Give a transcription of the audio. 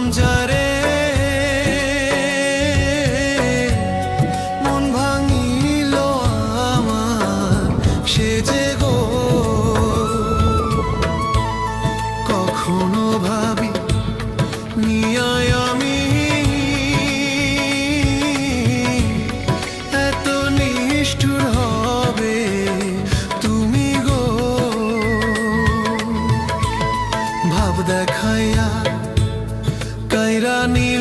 পেলাম যারে মন ভাঙিল আমার সে যে গো কখনো ভাবি নিয়ায় আমি এত নিষ্ঠুর হবে তুমি গো ভাব দেখাইয়া কাইরা নীল